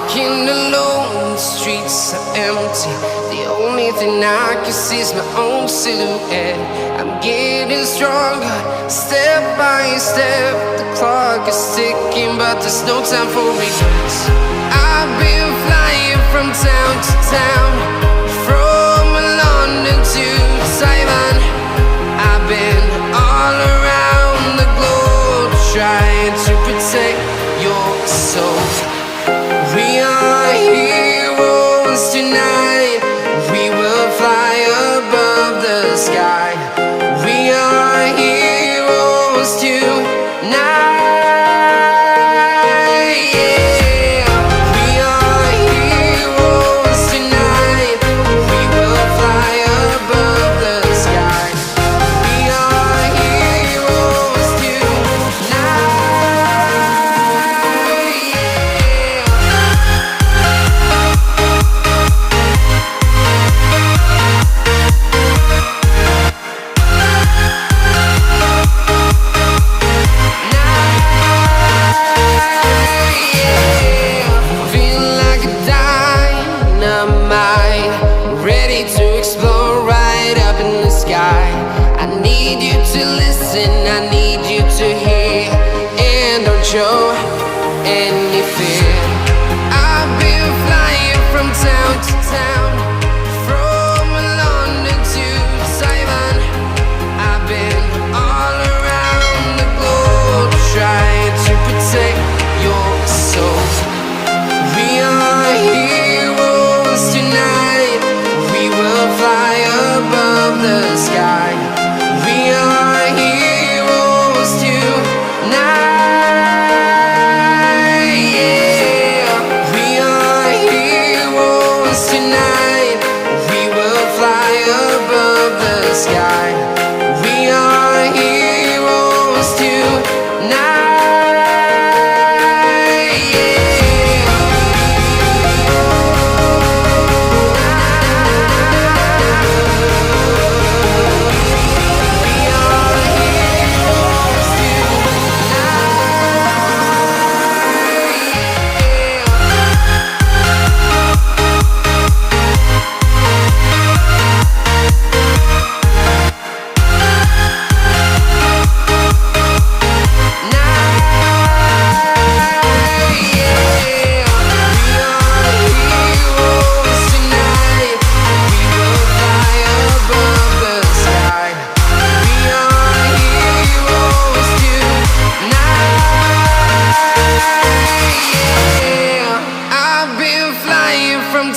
Walking alone, the streets are empty. The only thing I can see is my own silhouette. I'm getting stronger, step by step. The clock is ticking, but there's no time for regrets. I've been flying from town to town, from London to Taiwan. I've been all around the globe, trying to protect your soul. We are heroes tonight. We will fly above the sky. We are heroes tonight. Yeah. We are heroes tonight. We will fly above the sky. We are heroes tonight. I need you to hear, and don't show any fear. I've been flying from town to town, from London to Taiwan. I've been all around the globe, trying to protect your soul. We are heroes tonight. We will fly above the sky. We are heroes tonight. Yeah. We are heroes tonight. We will fly above the sky. We are heroes tonight.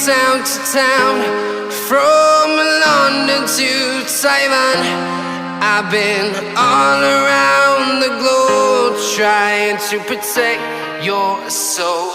Town to town, from London to Taiwan. I've been all around the globe, trying to protect your soul.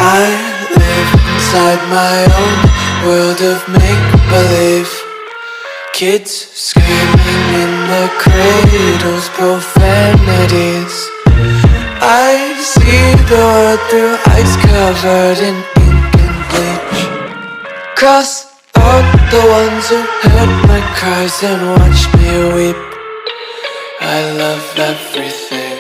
I live inside my own world of make-believe. Kids screaming in the cradles, profanities. I see the world through ice covered in ink and bleach. Cross out the ones who heard my cries and watched me weep. I love everything.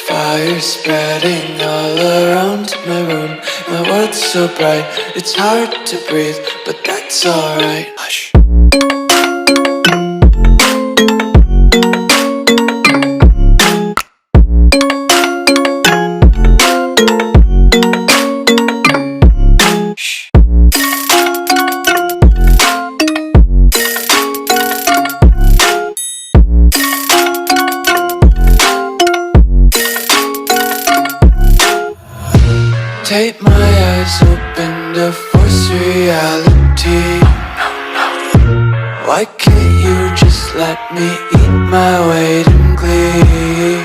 Fire spreading all around my room. My world's so bright, it's hard to breathe, but that's alright. Hush. Take my eyes open to force reality. Why can't you just let me eat my weight in glee?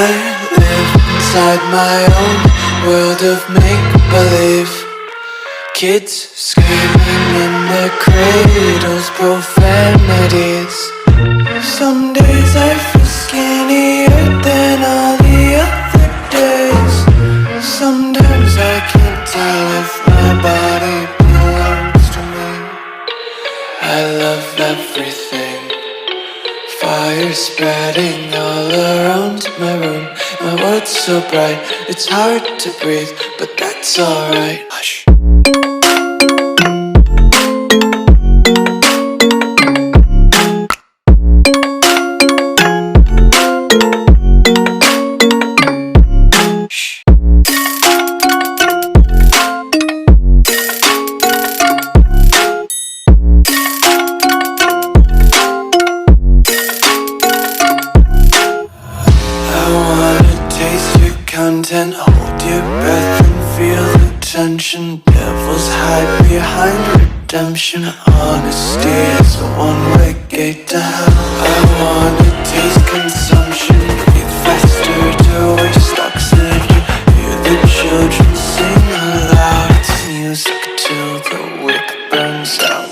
I live inside my own world of make-believe. Kids screaming in their cradles, profanities. Some days I feel skinnier than all the other days. Sometimes I can't tell if my body belongs to me. I love everything. Fire spreading all around my room. My world's so bright, it's hard to breathe, but that's alright. Hush. Content, hold your breath and feel the tension. Devils hide behind redemption. Honesty is a one-way gate to hell. I wanna taste consumption. Breathe faster to waste oxygen. Hear the children sing aloud. It's music till the wick burns out.